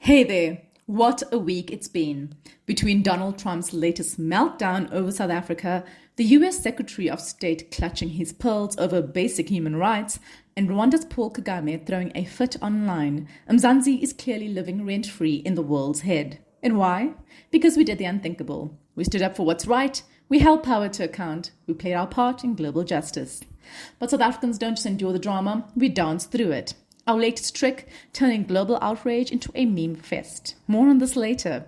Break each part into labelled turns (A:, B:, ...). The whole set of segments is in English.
A: Hey there, what a week it's been. Between Donald Trump's latest meltdown over South Africa, the US Secretary of State clutching his pearls over basic human rights, and Rwanda's Paul Kagame throwing a fit online, Mzansi is clearly living rent-free in the world's head. And why? Because we did the unthinkable. We stood up for what's right, we held power to account, we played our part in global justice. But South Africans don't just endure the drama, we dance through it. Our latest trick, turning global outrage into a meme fest. More on this later.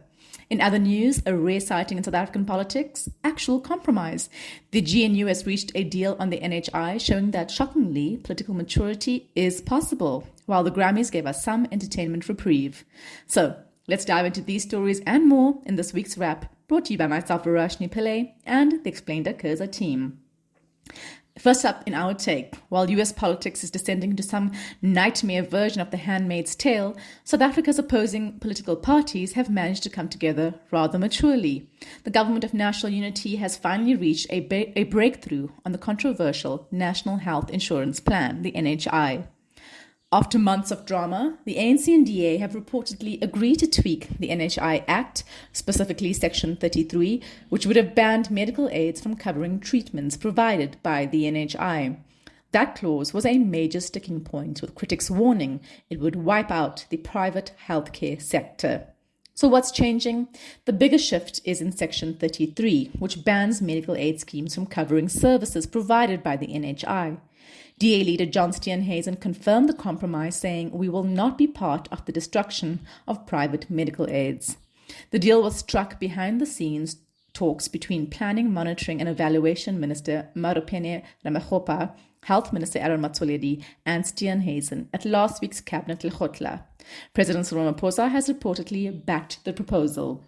A: In other news, a rare sighting in South African politics, actual compromise. The GNU has reached a deal on the NHI showing that, shockingly, political maturity is possible, while the Grammys gave us some entertainment reprieve. So, let's dive into these stories and more in this week's wrap, brought to you by myself, Verashni Pillay, and the Explained Curza team. First up in our take, while US politics is descending into some nightmare version of The Handmaid's Tale, South Africa's opposing political parties have managed to come together rather maturely. The Government of National Unity has finally reached a breakthrough on the controversial National Health Insurance Plan, the NHI. After months of drama, the ANC and DA have reportedly agreed to tweak the NHI Act, specifically Section 33, which would have banned medical aids from covering treatments provided by the NHI. That clause was a major sticking point, with critics warning it would wipe out the private healthcare sector. So what's changing? The biggest shift is in Section 33, which bans medical aid schemes from covering services provided by the NHI. DA leader John Steenhuisen confirmed the compromise, saying, "We will not be part of the destruction of private medical aids." The deal was struck behind the scenes talks between Planning, Monitoring and Evaluation Minister Maropene Ramakgopa, Health Minister Aaron Matsoledi, and Steenhuisen at last week's Cabinet Lekgotla. President Cyril Ramaphosa has reportedly backed the proposal.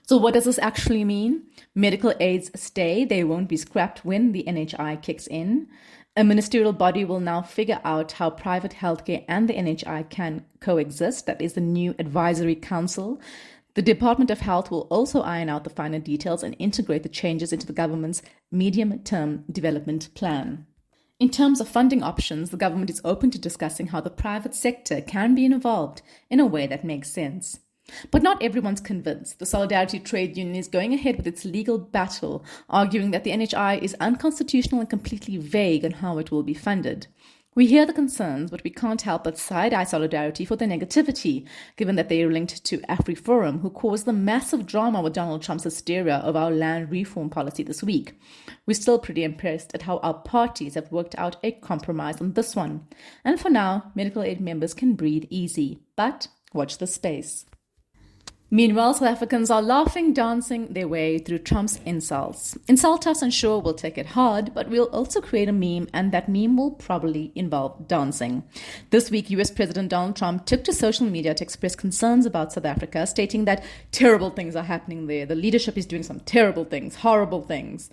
A: So what does this actually mean? Medical aids stay, they won't be scrapped when the NHI kicks in. A ministerial body will now figure out how private healthcare and the NHI can coexist. That is the new advisory council. The Department of Health will also iron out the finer details and integrate the changes into the government's medium-term development plan. In terms of funding options, the government is open to discussing how the private sector can be involved in a way that makes sense. But not everyone's convinced. The Solidarity Trade Union is going ahead with its legal battle, arguing that the NHI is unconstitutional and completely vague on how it will be funded. We hear the concerns, but we can't help but side-eye Solidarity for their negativity, given that they are linked to AfriForum, who caused the massive drama with Donald Trump's hysteria of our land reform policy this week. We're still pretty impressed at how our parties have worked out a compromise on this one. And for now, medical aid members can breathe easy. But watch the space. Meanwhile, South Africans are laughing, dancing their way through Trump's insults. Insult us and sure, we'll take it hard, but we'll also create a meme, and that meme will probably involve dancing. This week, US President Donald Trump took to social media to express concerns about South Africa, stating that terrible things are happening there. The leadership is doing some terrible things, horrible things.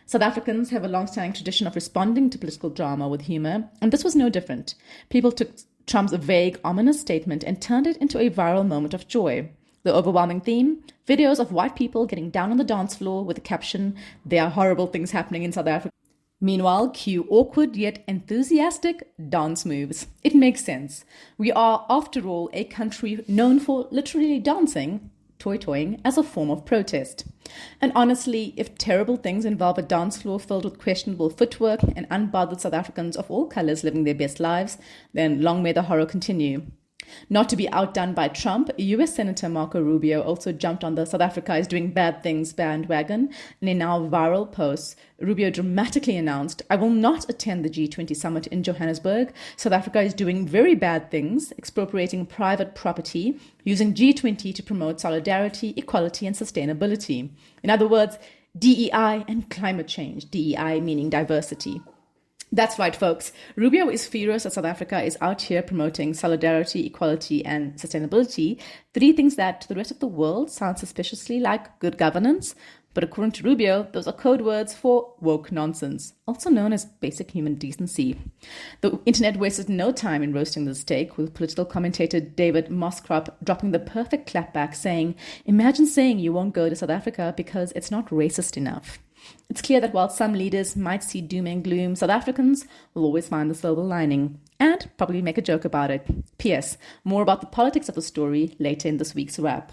A: South Africans have a long-standing tradition of responding to political drama with humor, and this was no different. People took Trump's vague, ominous statement and turned it into a viral moment of joy. The overwhelming theme? Videos of white people getting down on the dance floor with the caption, "There are horrible things happening in South Africa." Meanwhile, cue awkward yet enthusiastic dance moves. It makes sense. We are, after all, a country known for literally dancing, toy-toying, as a form of protest. And honestly, if terrible things involve a dance floor filled with questionable footwork and unbothered South Africans of all colors living their best lives, then long may the horror continue. Not to be outdone by Trump, US Senator Marco Rubio also jumped on the South Africa is doing bad things bandwagon. In a now viral post, Rubio dramatically announced, "I will not attend the G20 summit in Johannesburg. South Africa is doing very bad things, expropriating private property, using G20 to promote solidarity, equality, and sustainability." In other words, DEI and climate change, DEI meaning diversity. That's right, folks. Rubio is furious that South Africa is out here promoting solidarity, equality, and sustainability, three things that to the rest of the world sound suspiciously like good governance. But according to Rubio, those are code words for woke nonsense, also known as basic human decency. The internet wasted no time in roasting this take, with political commentator David Moskrop dropping the perfect clapback saying, "Imagine saying you won't go to South Africa because it's not racist enough." It's clear that while some leaders might see doom and gloom, South Africans will always find the silver lining and probably make a joke about it. P.S. More about the politics of the story later in this week's wrap.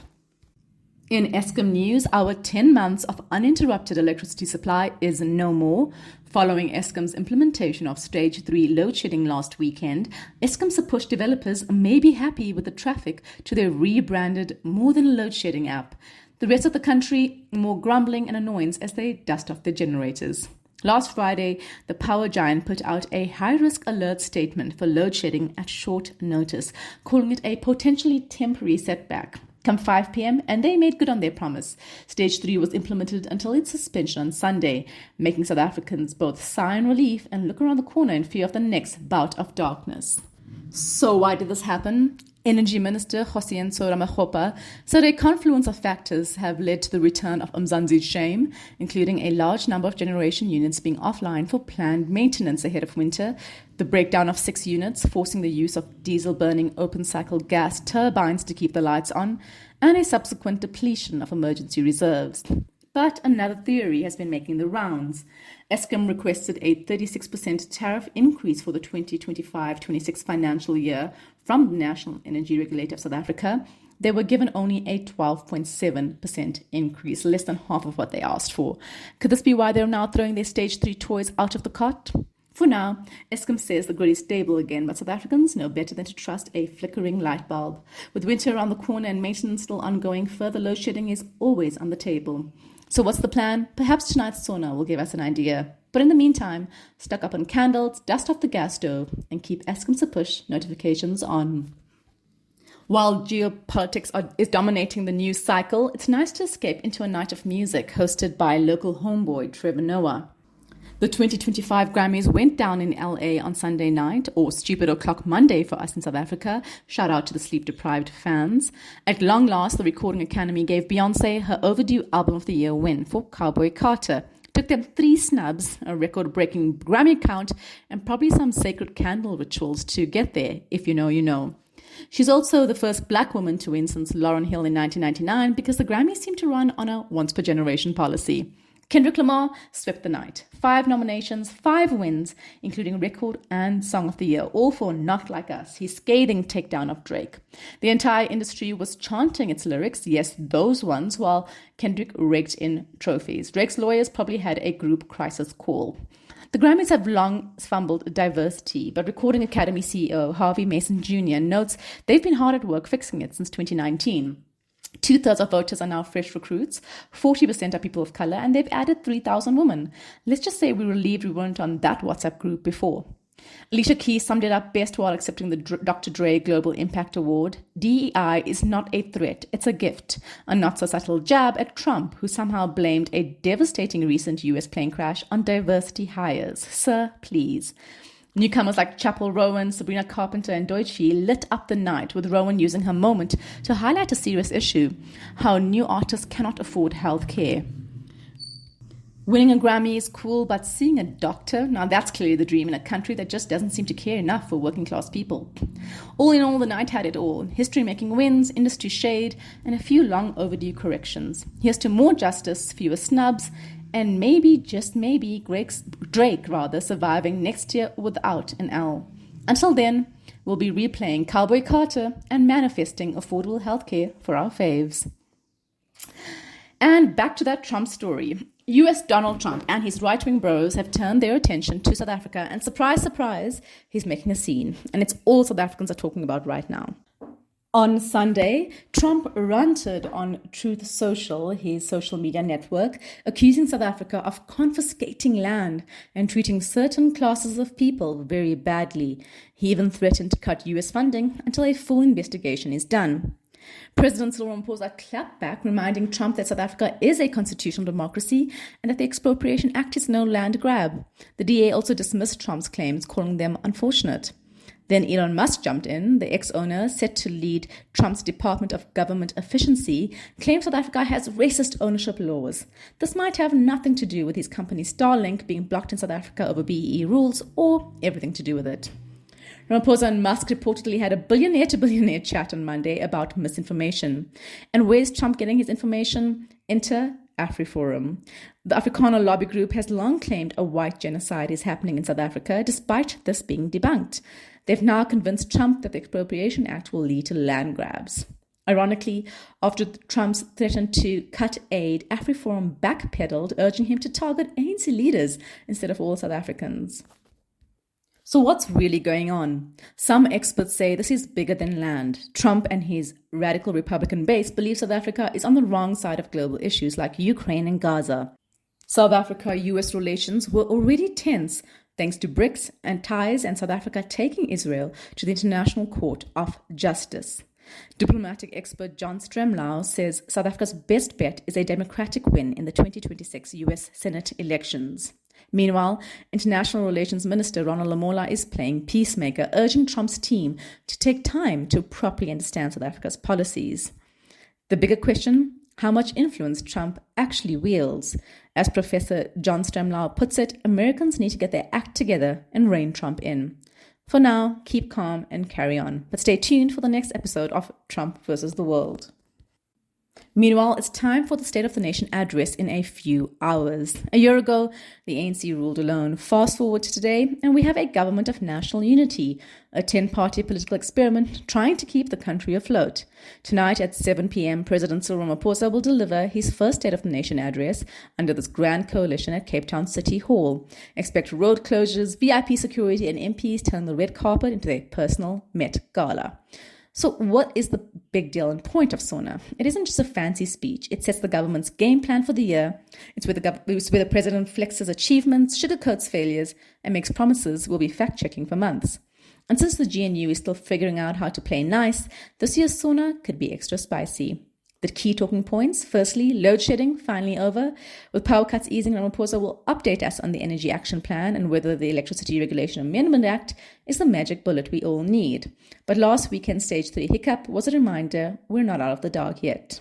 A: In Eskom news, our 10 months of uninterrupted electricity supply is no more. Following Eskom's implementation of Stage 3 load shedding last weekend, Eskom Sepush developers may be happy with the traffic to their rebranded More Than a Load Shedding app. The rest of the country, more grumbling and annoyance as they dust off their generators. Last Friday, the power giant put out a high-risk alert statement for load shedding at short notice, calling it a potentially temporary setback. Come 5 p.m., and they made good on their promise. Stage 3 was implemented until its suspension on Sunday, making South Africans both sigh in relief and look around the corner in fear of the next bout of darkness. So why did this happen? Energy Minister Hosienso Ramakgopa said a confluence of factors have led to the return of Mzansi's shame, including a large number of generation units being offline for planned maintenance ahead of winter, the breakdown of 6 units, forcing the use of diesel-burning open-cycle gas turbines to keep the lights on, and a subsequent depletion of emergency reserves. But another theory has been making the rounds. Eskom requested a 36% tariff increase for the 2025-26 financial year from the National Energy Regulator of South Africa. They were given only a 12.7% increase, less than half of what they asked for. Could this be why they're now throwing their Stage 3 toys out of the cot? For now, Eskom says the grid is stable again, but South Africans know better than to trust a flickering light bulb. With winter around the corner and maintenance still ongoing, further load shedding is always on the table. So what's the plan? Perhaps tonight's sauna will give us an idea. But in the meantime, stock up on candles, dust off the gas stove, and keep Eskom Sepush notifications on. While geopolitics is dominating the news cycle, it's nice to escape into a night of music hosted by local homeboy Trevor Noah. The 2025 Grammys went down in LA on Sunday night, or stupid o'clock Monday for us in South Africa. Shout out to the sleep-deprived fans. At long last, the Recording Academy gave Beyoncé her overdue Album of the Year win for Cowboy Carter. Took them 3 snubs, a record-breaking Grammy count, and probably some sacred candle rituals to get there, if you know, you know. She's also the first black woman to win since Lauryn Hill in 1999 because the Grammys seem to run on a once-per-generation policy. Kendrick Lamar swept the night. 5 nominations, 5 wins, including Record and Song of the Year, all for Not Like Us, his scathing takedown of Drake. The entire industry was chanting its lyrics, yes, those ones, while Kendrick raked in trophies. Drake's lawyers probably had a group crisis call. The Grammys have long fumbled diversity, but Recording Academy CEO Harvey Mason Jr. notes they've been hard at work fixing it since 2019. 2/3 of voters are now fresh recruits, 40% are people of color, and they've added 3,000 women. Let's just say we're relieved we weren't on that WhatsApp group before. Alicia Keys summed it up best while accepting the Dr. Dre Global Impact Award. DEI is not a threat, it's a gift. A not-so-subtle jab at Trump, who somehow blamed a devastating recent US plane crash on diversity hires. Sir, please. Newcomers like Chapel Rowan, Sabrina Carpenter, and Deutsche lit up the night, with Rowan using her moment to highlight a serious issue: how new artists cannot afford health care. Winning a Grammy is cool, but seeing a doctor, now that's clearly the dream in a country that just doesn't seem to care enough for working class people. All in all, the night had it all: history-making wins, industry shade, and a few long overdue corrections. Here's to more justice, fewer snubs, and maybe, just maybe, Drake surviving next year without an L. Until then, we'll be replaying Cowboy Carter and manifesting affordable healthcare for our faves. And back to that Trump story. US Donald Trump and his right-wing bros have turned their attention to South Africa, and surprise, surprise, he's making a scene. And it's all South Africans are talking about right now. On Sunday, Trump ranted on Truth Social, his social media network, accusing South Africa of confiscating land and treating certain classes of people very badly. He even threatened to cut US funding until a full investigation is done. President Cyril Ramaphosa clapped back, reminding Trump that South Africa is a constitutional democracy and that the Expropriation Act is no land grab. The DA also dismissed Trump's claims, calling them unfortunate. Then Elon Musk jumped in. The ex-owner, set to lead Trump's Department of Government Efficiency, claims South Africa has racist ownership laws. This might have nothing to do with his company Starlink being blocked in South Africa over BEE rules, or everything to do with it. Ramaphosa and Musk reportedly had a billionaire-to-billionaire chat on Monday about misinformation. And where's Trump getting his information? Enter AfriForum. The Afrikaner lobby group has long claimed a white genocide is happening in South Africa, despite this being debunked. They've now convinced Trump that the Expropriation Act will lead to land grabs. Ironically, after Trump's threatened to cut aid, AfriForum backpedaled, urging him to target ANC leaders instead of all South Africans. So what's really going on? Some experts say this is bigger than land. Trump and his radical Republican base believe South Africa is on the wrong side of global issues like Ukraine and Gaza. South Africa-US relations were already tense thanks to BRICS and ties and South Africa taking Israel to the International Court of Justice. Diplomatic expert John Stremlau says South Africa's best bet is a Democratic win in the 2026 US Senate elections. Meanwhile, International Relations Minister Ronald Lamola is playing peacemaker, urging Trump's team to take time to properly understand South Africa's policies. The bigger question, how much influence Trump actually wields. As Professor John Stremlau puts it, Americans need to get their act together and rein Trump in. For now, keep calm and carry on. But stay tuned for the next episode of Trump versus the World. Meanwhile, it's time for the State of the Nation address in a few hours. A year ago, the ANC ruled alone. Fast forward to today, and we have a government of national unity, a 10-party political experiment trying to keep the country afloat. Tonight at 7 p.m., President Cyril Ramaphosa will deliver his first State of the Nation address under this grand coalition at Cape Town City Hall. Expect road closures, VIP security, and MPs turning the red carpet into their personal Met Gala. So what is the big deal and point of SONA? It isn't just a fancy speech. It sets the government's game plan for the year. It's where the president flexes achievements, sugarcoats failures, and makes promises we'll be fact-checking for months. And since the GNU is still figuring out how to play nice, this year's SONA could be extra spicy. The key talking points: firstly, load shedding finally over. With power cuts easing, Ramaphosa will update us on the Energy Action Plan and whether the Electricity Regulation Amendment Act is the magic bullet we all need. But last weekend's Stage 3 hiccup was a reminder we're not out of the dark yet.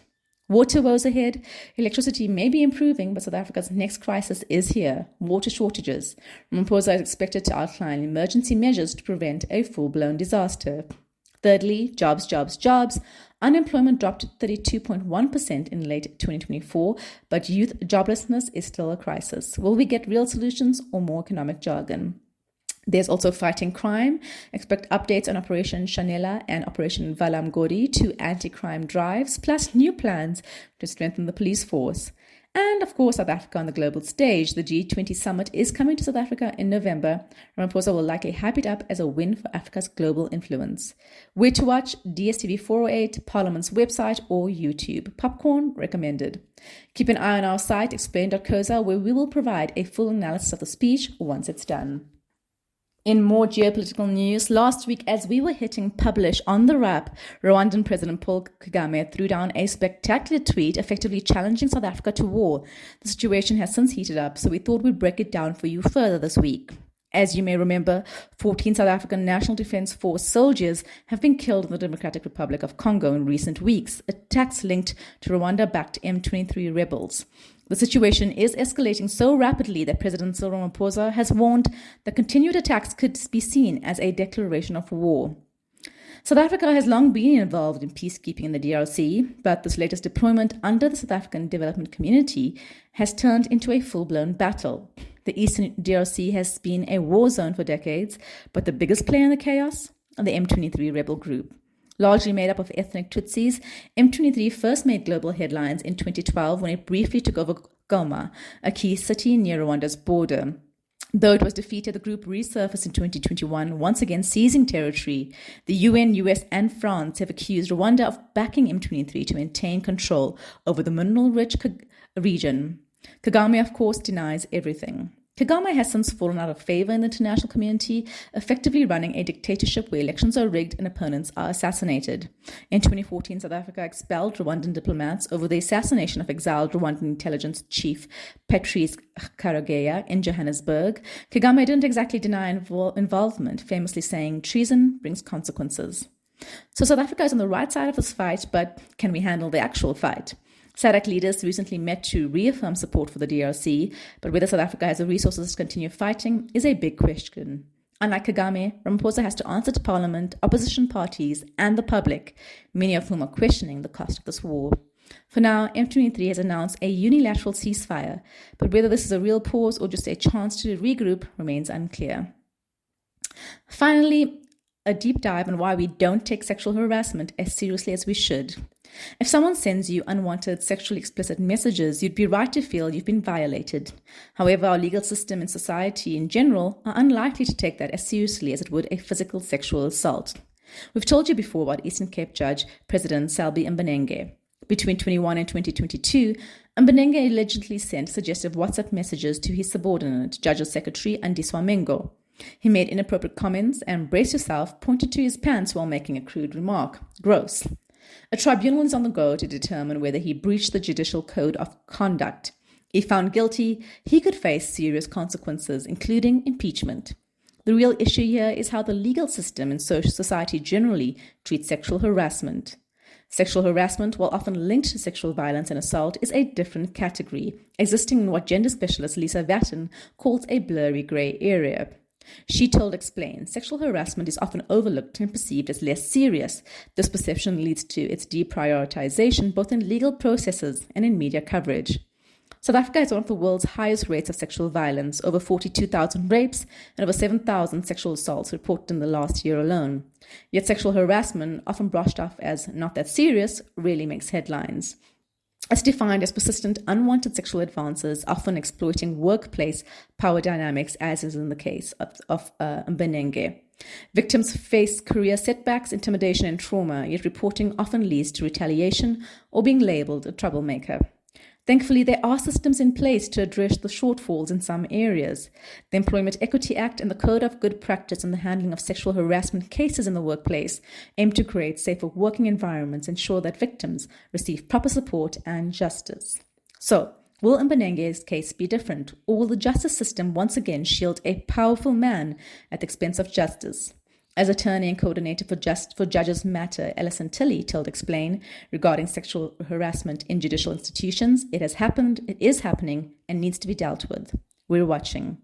A: Water woes ahead. Electricity may be improving, but South Africa's next crisis is here: water shortages. Ramaphosa is expected to outline emergency measures to prevent a full-blown disaster. Thirdly, jobs. Unemployment dropped to 32.1% in late 2024, but youth joblessness is still a crisis. Will we get real solutions or more economic jargon? There's also fighting crime. Expect updates on Operation Shanela and Operation Valamgori, two anti-crime drives, plus new plans to strengthen the police force. And of course, South Africa on the global stage. The G20 summit is coming to South Africa in November. Ramaphosa will likely hype it up as a win for Africa's global influence. Where to watch? DSTV 408, Parliament's website, or YouTube. Popcorn recommended. Keep an eye on our site, explain.coza, where we will provide a full analysis of the speech once it's done. In more geopolitical news, last week as we were hitting publish on the wrap, Rwandan President Paul Kagame threw down a spectacular tweet effectively challenging South Africa to war. The situation has since heated up, so we thought we'd break it down for you further this week. As you may remember, 14 South African National Defence Force soldiers have been killed in the Democratic Republic of Congo in recent weeks, attacks linked to Rwanda-backed M23 rebels. The situation is escalating so rapidly that President Cyril Ramaphosa has warned that continued attacks could be seen as a declaration of war. South Africa has long been involved in peacekeeping in the DRC, but this latest deployment under the South African Development Community has turned into a full-blown battle. The Eastern DRC has been a war zone for decades, but the biggest player in the chaos are the M23 rebel group. Largely made up of ethnic Tutsis, M23 first made global headlines in 2012 when it briefly took over Goma, a key city near Rwanda's border. Though it was defeated, the group resurfaced in 2021, once again seizing territory. The UN, US, and France have accused Rwanda of backing M23 to maintain control over the mineral-rich region. Kagame, of course, denies everything. Kagame has since fallen out of favor in the international community, effectively running a dictatorship where elections are rigged and opponents are assassinated. In 2014, South Africa expelled Rwandan diplomats over the assassination of exiled Rwandan intelligence chief Patrice Karegeya in Johannesburg. Kagame didn't exactly deny involvement, famously saying, "Treason brings consequences." So South Africa is on the right side of this fight, but can we handle the actual fight? SADC leaders recently met to reaffirm support for the DRC, but whether South Africa has the resources to continue fighting is a big question. Unlike Kagame, Ramaphosa has to answer to Parliament, opposition parties, and the public, many of whom are questioning the cost of this war. For now, M23 has announced a unilateral ceasefire, but whether this is a real pause or just a chance to regroup remains unclear. Finally, a deep dive on why we don't take sexual harassment as seriously as we should. If someone sends you unwanted sexually explicit messages, you'd be right to feel you've been violated. However, our legal system and society in general are unlikely to take that as seriously as it would a physical sexual assault. We've told you before about Eastern Cape Judge President Selby Mbanenge. Between 2021 and 2022, Mbanenge allegedly sent suggestive WhatsApp messages to his subordinate, Judge's Secretary Andiswa Mengo. He made inappropriate comments and, brace yourself, pointed to his pants while making a crude remark. Gross. A tribunal is on the go to determine whether he breached the judicial code of conduct. If found guilty, he could face serious consequences, including impeachment. The real issue here is how the legal system and social society generally treat sexual harassment. Sexual harassment, while often linked to sexual violence and assault, is a different category, existing in what gender specialist Lisa Vatten calls a blurry grey area. She told Explain, sexual harassment is often overlooked and perceived as less serious. This perception leads to its deprioritization both in legal processes and in media coverage. South Africa has one of the world's highest rates of sexual violence, over 42,000 rapes and over 7,000 sexual assaults reported in the last year alone. Yet sexual harassment, often brushed off as not that serious, really makes headlines. It's defined as persistent, unwanted sexual advances, often exploiting workplace power dynamics, as is in the case of Mbanenge. Victims face career setbacks, intimidation, and trauma, yet reporting often leads to retaliation or being labeled a troublemaker. Thankfully, there are systems in place to address the shortfalls in some areas. The Employment Equity Act and the Code of Good Practice in the handling of sexual harassment cases in the workplace aim to create safer working environments and ensure that victims receive proper support and justice. So, will Mbanenge's case be different, or will the justice system once again shield a powerful man at the expense of justice? As attorney and coordinator for Judges Matter, Alison Tilley told Explain regarding sexual harassment in judicial institutions, it has happened, it is happening, and needs to be dealt with. We're watching.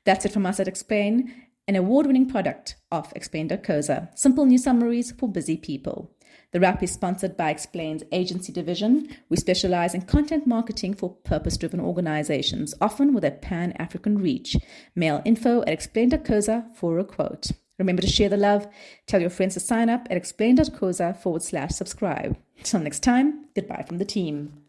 A: That's it from us at Explain, an award-winning product of Explain.coza. Simple news summaries for busy people. The wrap is sponsored by Explain's agency division. We specialize in content marketing for purpose-driven organizations, often with a pan-African reach. Mail info at Explain.coza for a quote. Remember to share the love. Tell your friends to sign up at explain.coza/subscribe. Till next time, goodbye from the team.